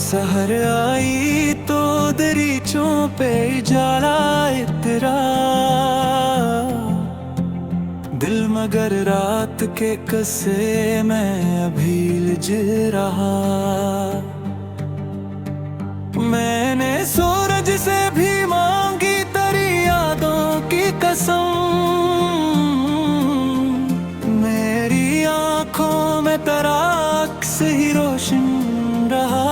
सहर आई तो दरीचों पे जाला इतरा दिल मगर रात के कसे में अभी लिज रहा। मैंने सूरज से भी मांगी तेरी यादों की कसम, मेरी आंखों में तेरा अक्स ही रोशन रहा।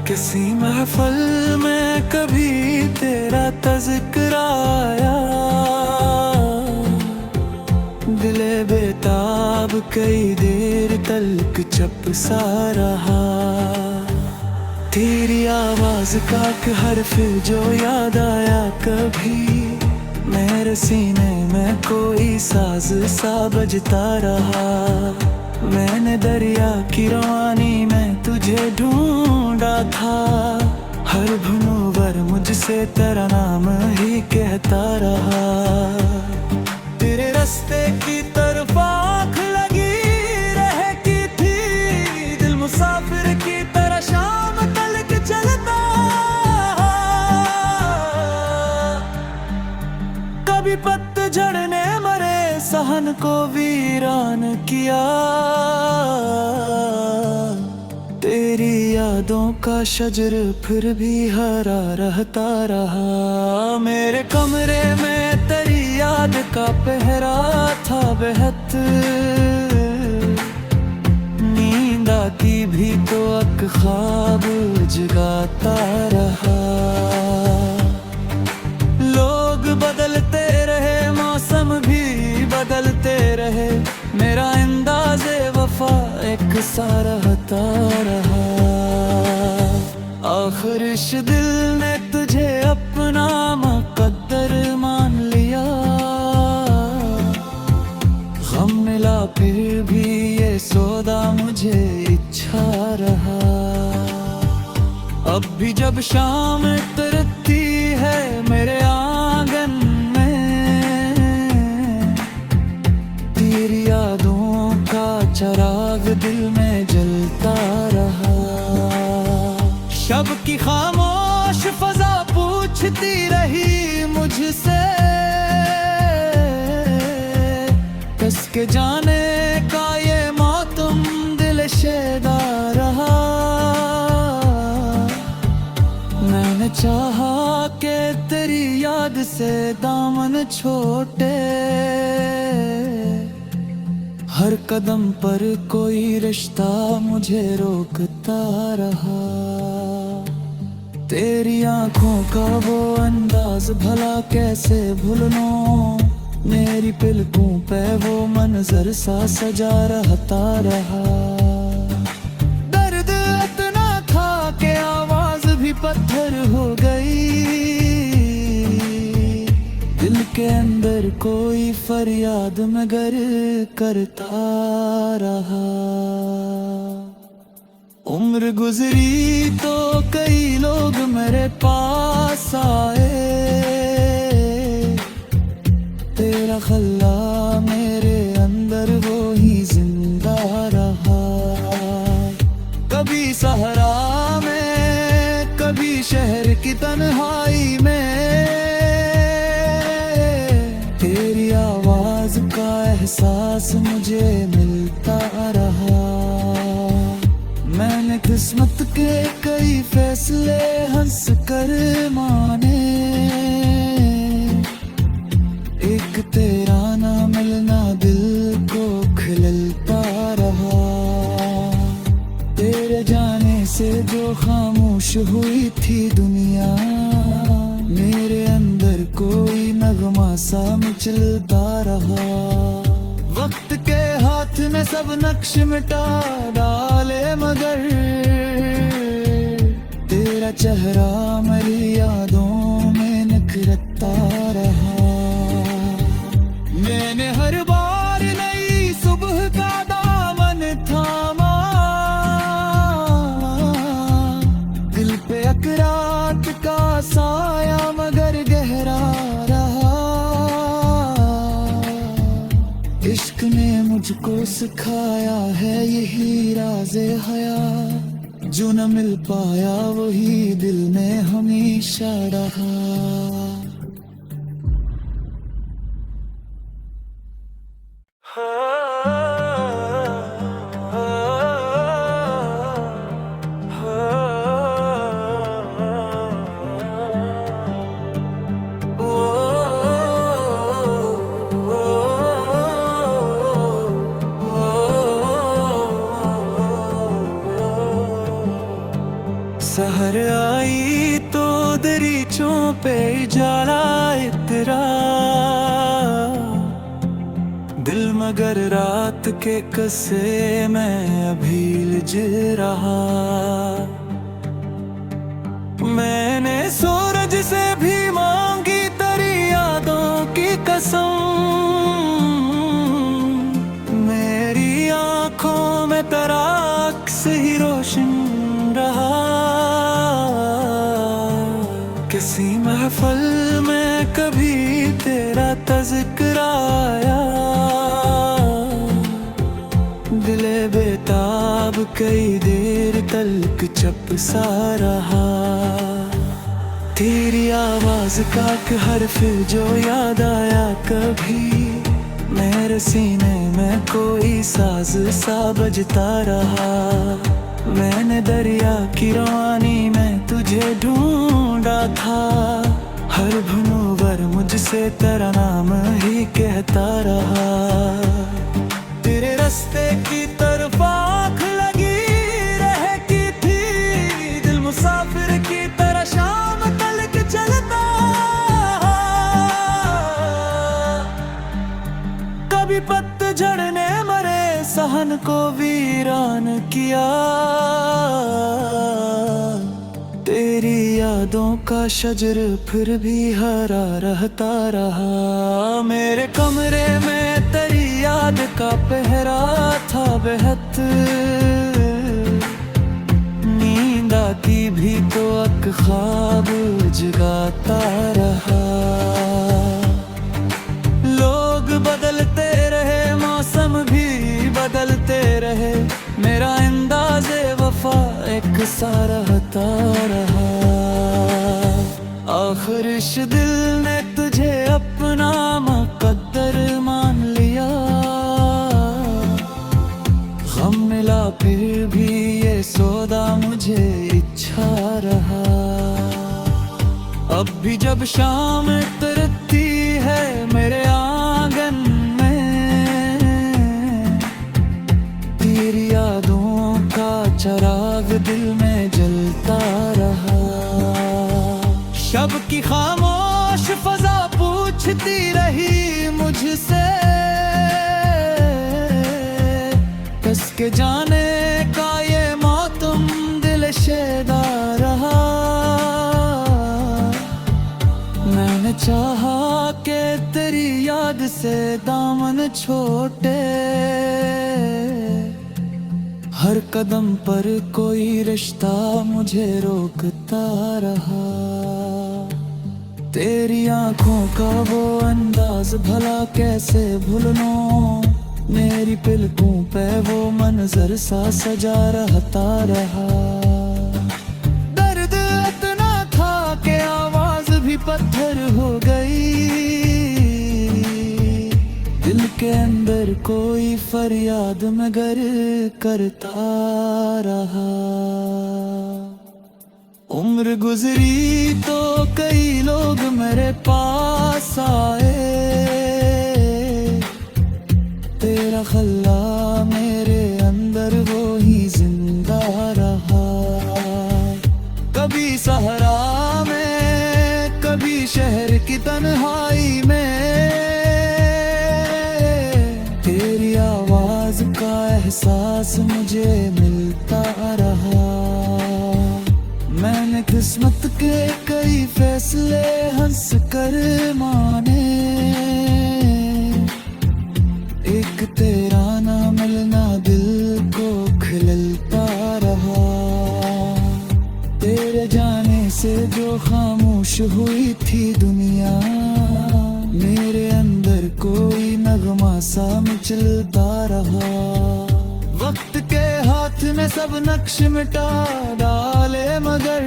किसी महफल में कभी तेरा तज़किरा आया, दिले बेताब कई देर तलक चुप सा रहा। तेरी आवाज का हर्फ जो याद आया कभी, मेरे सीने में कोई साज सा बजता रहा। मैंने दरिया की रवानी में तुझे ढूंढा था, हर भनूवर मुझसे तेरा नाम ही कहता रहा। तेरे रास्ते की तरफ आँख लगी रहती थी, दिल मुसाफिर की तरह शाम तलक चलता। कभी पतझड़ ने मरे सहन को वीरान किया, तेरी यादों का शजर फिर भी हरा रहता रहा। मेरे कमरे में तेरी याद का पहरा था बेहद, नींद आती भी तो एक ख्वाब जगाता रहा। लोग बदलते रहे, मौसम भी बदलते रहे, मेरा अंदाज़े वफा एक सा रहता रहा। आखिर इस दिल ने तुझे अपना मुकद्दर मान लिया, गम मिला फिर भी ये सौदा मुझे इच्छा रहा। अब भी जब शाम उतरती है मेरे आंगन में, तेरी यादों का चराग दिल में जलता रहा। शब की खामोश फजा पूछती रही मुझसे, कस के जाने का ये मौतम दिल शेदा रहा। मैंने चाहा कि तेरी याद से दामन छोटे, हर कदम पर कोई रिश्ता मुझे रोकता रहा। तेरी आंखों का वो अंदाज भला कैसे भूल लूं, मेरी पलकों पे वो मंजर सा सजा रहता रहा। दर्द इतना था कि आवाज भी पत्थर हो गई, दिल के अंदर कोई फरियाद मगर करता रहा। उम्र गुजरी तो कई लोग मेरे पास आए, तेरा खल्ला मेरे अंदर वो ही जिंदा रहा। कभी सहरा में, कभी शहर की तन्हाई में, तेरी आवाज का एहसास मुझे मिलता रहा। मैंने किस्मत के कई फैसले हंस कर माने, एक तेरा ना मिलना दिल को खिलता रहा। तेरे जाने से जो खामोश हुई थी दुनिया, मेरे अंदर कोई नगमा सा मचलता रहा। वक्त के हाथ में सब नक्श मिटा डाले मगर तेरा चेहरा मेरी यादों में निखरता रहा। मुझको सिखाया है यही राज़े हया, जो न मिल पाया वही दिल में हमेशा रहा। सहर आई तो दरीचों पे जाला इतरा, दिल मगर रात के कसे में अभी लिज रहा। मैंने सूरज से भी मांगी तेरी यादों की कसम, मेरी आंखों में तेरा अक्स ही रोशन रहा। किसी महफल में कभी तेरा तज़किरा आया, दिले बेताब कई देर तक चुप सा रहा। तेरी आवाज का हर्फ जो याद आया कभी, मेरे सीने में कोई साज सा बजता रहा। मैंने दरिया की रवानी में तुझे ढूंढा था, हर भनूवर मुझसे तेरा नाम ही कहता रहा। तेरे रास्ते की तरफ आँख लगी रहती थी, दिल मुसाफिर की तरह शाम तलक चलता। कभी पतझड़ ने मरे सहन को वीरान किया, तेरी यादों का शजर फिर भी हरा रहता रहा। मेरे कमरे में तेरी याद का पहरा था बेहद, नींद आती भी तो एक ख्वाब जगाता रहा। लोग बदलते रहे, मौसम भी बदलते रहे, मेरा अंदाज़े वफा एक सा रहता रहा। आखिर इस दिल ने तुझे अपना मुकद्दर मान लिया, गम मिला फिर भी ये सौदा मुझे इच्छा रहा। अब भी जब शाम उतरती है मेरे आंगन में, तेरी यादों का चराग दिल में जलता रहा। शब की खामोश फजा पूछती रही मुझसे, कस के जाने का ये मौसम दिल शेदा रहा। मैंने चाहा कि तेरी याद से दामन छोटे, हर कदम पर कोई रिश्ता मुझे रोकता रहा। तेरी आंखों का वो अंदाज भला कैसे भूल लूं, मेरी पलकों पे वो मंजर सा सजा रहता रहा। दर्द इतना था कि आवाज भी पत्थर हो गई, दिल के अंदर कोई फरियाद मगर करता रहा। उम्र गुजरी तो कई लोग मेरे पास आए, तेरा खल्ला मेरे अंदर वो ही जिंदा रहा। कभी सहरा में, कभी शहर की तन्हाई में, तेरी आवाज का एहसास मुझे मिलता रहा। मैंने किस्मत के कई फैसले हंस कर माने, एक तेरा ना मिलना दिल को खिलता रहा। तेरे जाने से जो खामोश हुई थी दुनिया, मेरे अंदर कोई ना नगमा सा मिचलता रहा। वक्त के हाथ में सब नक्श मिटा डाले मगर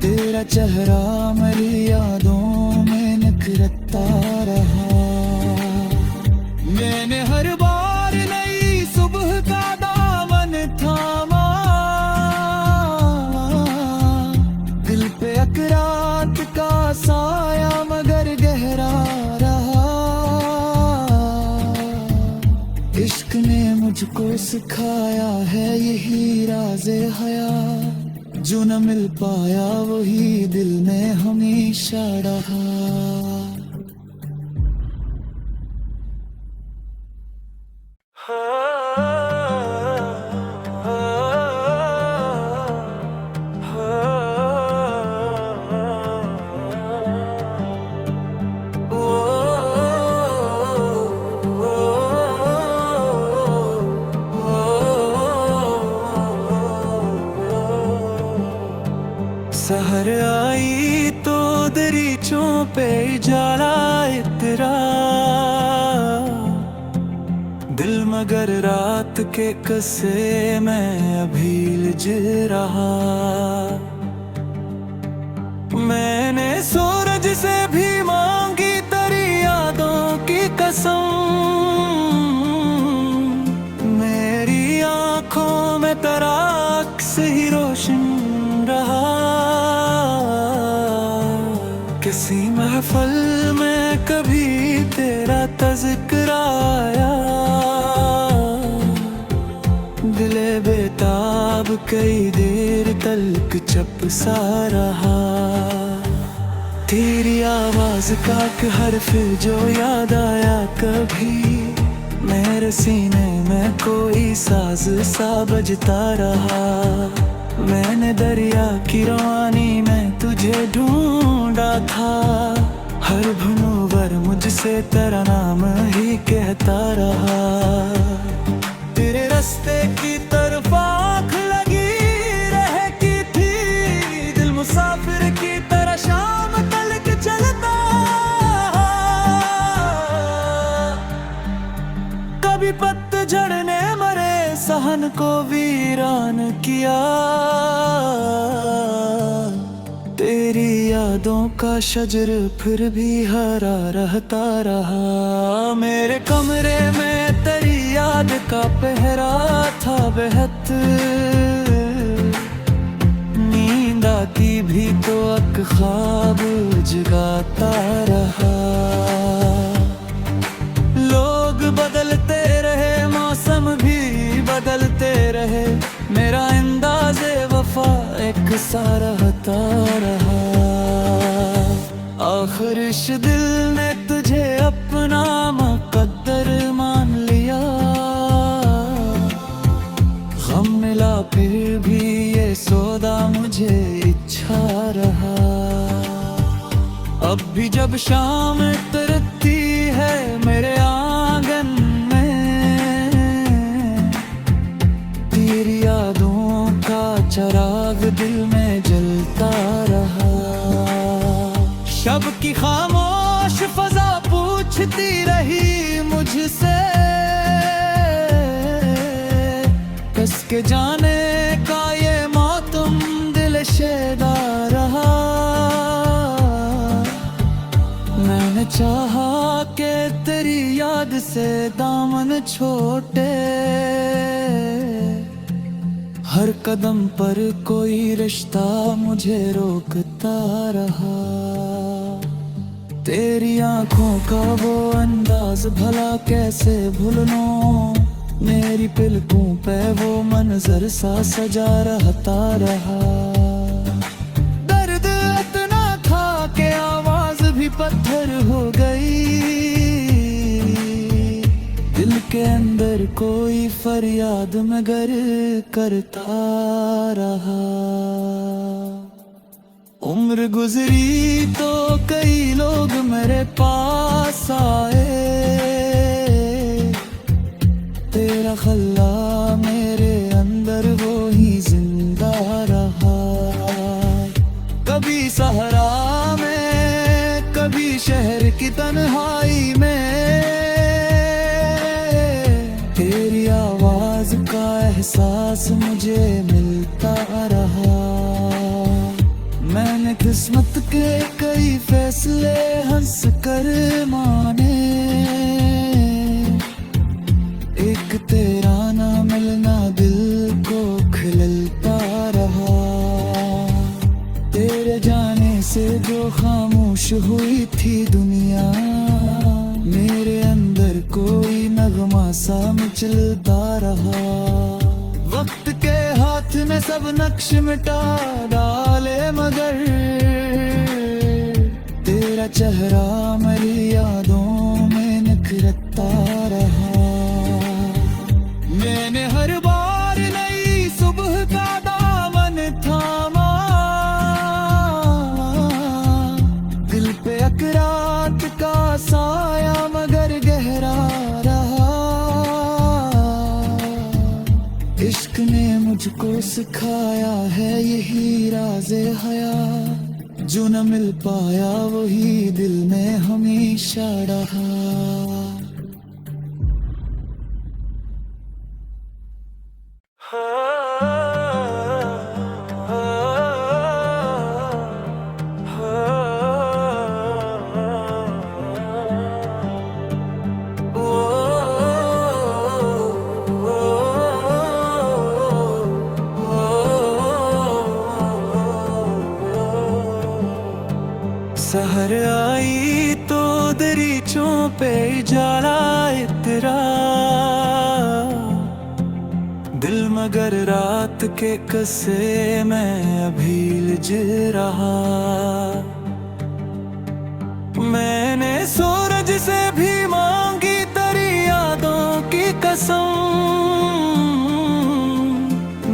तेरा चेहरा मेरी यादों में निखरता रहा। मैंने हर बार नई सुबह का दामन थामा, दिल पे अकरात का साया मगर गहरा रहा। इश्क ने मुझको सिखाया है यही राज़े हया, जो न मिल पाया वही दिल में हमेशा रहा। सहर आई तो दरीचों पे जाला इतरा, दिल मगर रात के कसे में अभी लिज रहा। मैंने सूरज से भी मांगी तेरी यादों की कसम, मेरी आंखों में तेरा अक्स ही रोशन रहा। किसी महफल में कभी तेरा तज़किरा आया, दिले बेताब कई देर तलक चुप सा रहा। तेरी आवाज का एक हर्फ जो याद आया कभी, मेरे सीने में कोई साज सा बजता रहा। मैंने दरिया की रवानी में तुझे ढूंढा था, हर भनूवर मुझसे तेरा नाम ही कहता रहा। तेरे रास्ते की तरफ आँख लगी रहती थी, दिल मुसाफिर की तरह शाम तलक चलता। कभी पतझड़ ने मरे सहन को वीरान किया, तेरी यादों का शजर फिर भी हरा रहता रहा। मेरे कमरे में तेरी याद का पहरा था बेहद, नींद आती भी तो एक ख्वाब जगाता रहा। लोग बदलते रहे, मौसम भी बदलते रहे, मेरा अंदाज़े वफा एक सा रहता रहा। आखिर इस दिल ने तुझे अपना मुकद्दर मान लिया, गम मिला फिर भी ये सौदा मुझे इच्छा रहा। अब भी जब शाम तरती है मेरे आंगन में, तेरी यादों का चराग दिल में जलता रहा। शब की खामोश फजा पूछती रही मुझसे, कस के जाने का ये मौतम दिल शेदा रहा। मैंने चाहा कि तेरी याद से दामन छोटे, हर कदम पर कोई रिश्ता मुझे रोकता रहा। तेरी आंखों का वो अंदाज भला कैसे भूल लूं, मेरी पलकों पे वो मंजर सा सजा रहता रहा। दर्द इतना था कि आवाज भी पत्थर हो गई, दिल के अंदर कोई फरियाद मगर करता रहा। उम्र गुजरी तो कई लोग मेरे पास आए, तेरा खल्ला मेरे अंदर वो ही जिंदा रहा। कभी सहरा में, कभी शहर की तन्हाई में तेरी आवाज का एहसास मुझे मिलता रहा। मैंने किस्मत के कई फैसले हंस कर माने, एक तेरा ना मिलना दिल को खिलता रहा। तेरे जाने से जो खामोश हुई थी दुनिया, मेरे अंदर कोई नगमा सा मचलता रहा। वक्त के हाथ में सब नक्श मिटा डाले मगर तेरा चेहरा मेरी यादों में निखरता रहा। मैंने हर बार नई सुबह का दामन थामा, दिल पे अकरात का साया मगर गहरा रहा। इश्क ने मुझको सिखाया है यही राज़े हया, जो न मिल पाया वही दिल में हमेशा रहा। सहर आई तो दरीचों पे जाला इतरा, दिल मगर रात के कस्से में अभी लिझ रहा। मैंने सूरज से भी मांगी तेरी यादों की कसम,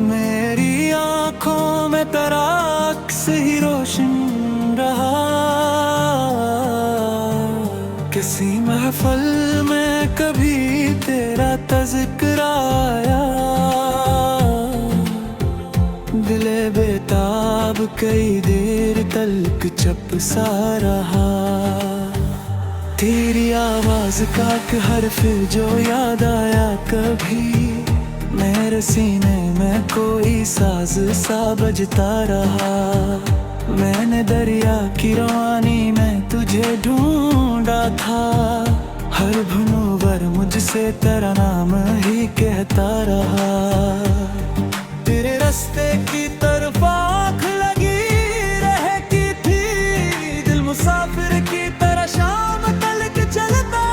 मेरी आंखों में तेरा अक्स ही रोशन रहा। किसी महफल में कभी तेरा तज़किरा आया, दिले बेताब कई देर तलक चुप सा रहा। तेरी आवाज का हर्फ जो याद आया कभी, मेरे सीने में कोई साज सा बजता रहा। मैंने दरिया की रवानी में तुझे ढूंढा था, हर भनोवर मुझसे तेरा नाम ही कहता रहा। तेरे रास्ते की तरफ आँख लगी रहती थी, दिल मुसाफिर की तरह शाम तलक चलता।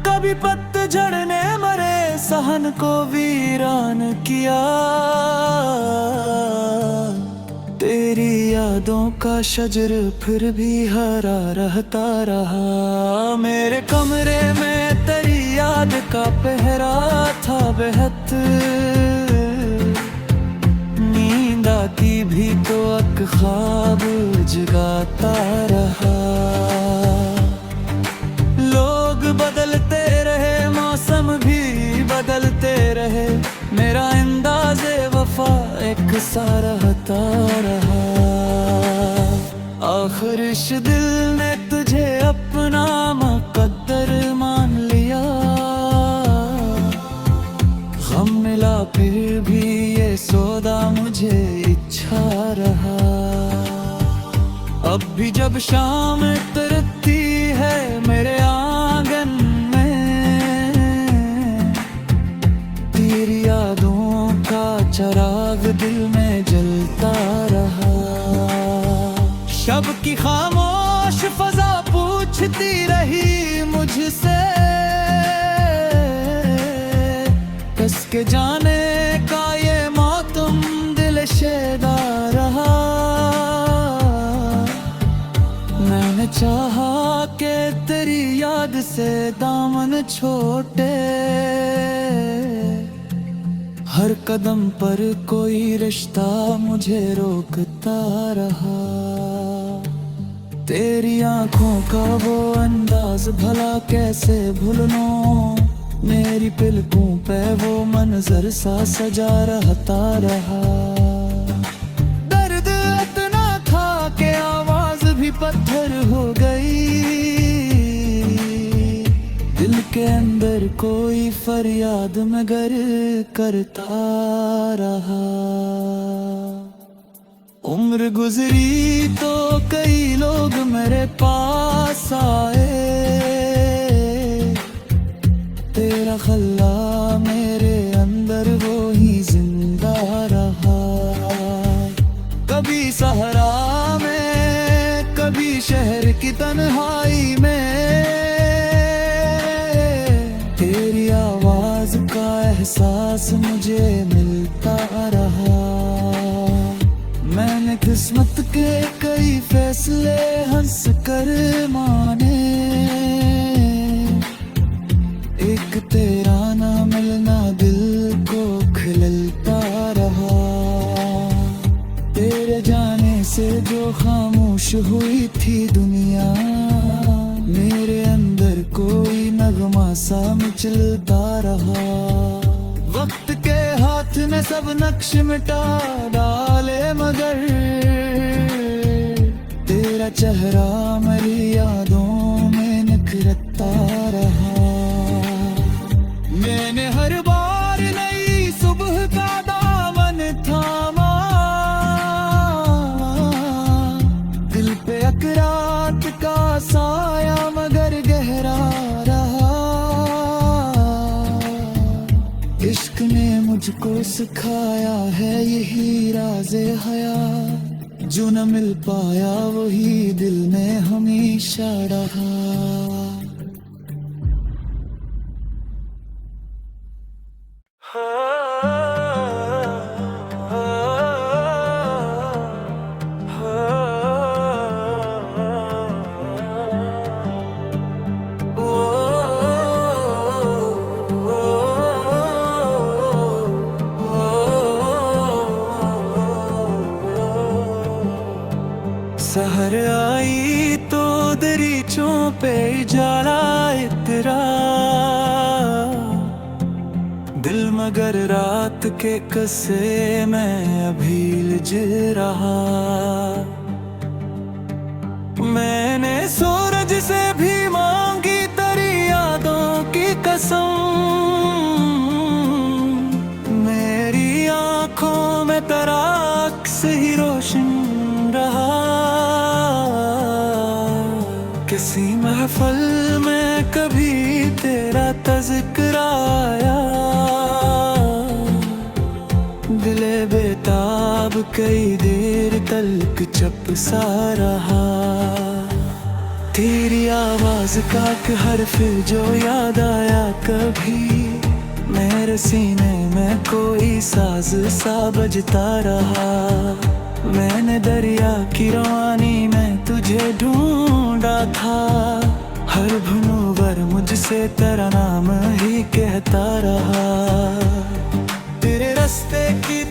कभी पतझड़ ने मरे सहन को वीरान किया, तेरी यादों का शजर फिर भी हरा रहता रहा। मेरे कमरे में तेरी याद का पहरा था बेहद, नींद आती भी तो एक ख्वाब जगाता रहा। लोग बदलते रहे, मौसम भी बदलते रहे, मेरा अंदाज़े वफा एक सा रहता रहा। आखिर इस दिल ने तुझे अपना मुकद्दर मान लिया, गम मिला फिर भी ये सौदा मुझे इच्छा रहा। अब भी जब शाम तरती है मेरे आंगन में, तेरी यादों का चराग दिल में जलता रहा। शब की खामोश फजा पूछती रही मुझसे, कस के जाने का ये मौतम दिल शेदा रहा। मैंने चाहा कि तेरी याद से दामन छोटे, हर कदम पर कोई रिश्ता मुझे रोकता रहा। तेरी आंखों का वो अंदाज भला कैसे भूल लूं, मेरी पलकों पे वो मंजर सा सजा रहता रहा। दर्द इतना पत्थर हो गई। दिल के अंदर कोई फरियाद मगर करता रहा। उम्र गुजरी तो कई लोग मेरे पास आए, तेरा खल्ला मेरे अंदर वो ही जिंदा रहा। कभी सहरा में, कभी शहर की तन्हाई में, तेरी आवाज का एहसास मुझे मिलता रहा। मैंने किस्मत के कई फैसले हंस कर माने, एक तेरा ना मिलना दिल को खिलता रहा। तेरे जाने से जो खामोश हुई थी दुनिया, मेरे अंदर कोई नगमा सा मचलता रहा। वक्त के हाथ ने सब नक्श मिटा डाले मगर तेरा चेहरा मेरी यादों में निखरता रहा। मैंने हर बार नई सुबह का दामन थामा, दिल पे अकरात का साया मगर गहरा रहा। इश्क ने मुझको सिखाया है यही राज़े हया, जो न मिल पाया वही दिल में हमेशा रहा। सहर आई तो दरीचों पे जाला इतरा, दिल मगर रात के कसे में अभी लिज रहा। मैंने सूरज से भी मांगी तेरी यादों की कसम, मेरी आंखों में तेरा अक्स ही रोशन रहा। किसी महफिल में कभी तेरा तज़किरा आया, दिले बेताब कई देर तक चुप सा रहा। तेरी आवाज का एक हर्फ जो याद आया कभी, मेरे सीने में कोई साज सा बजता रहा। मैंने दरिया की रवानी में तुझे ढूंढा था, हर भनूवर मुझसे तेरा नाम ही कहता रहा। तेरे रास्ते की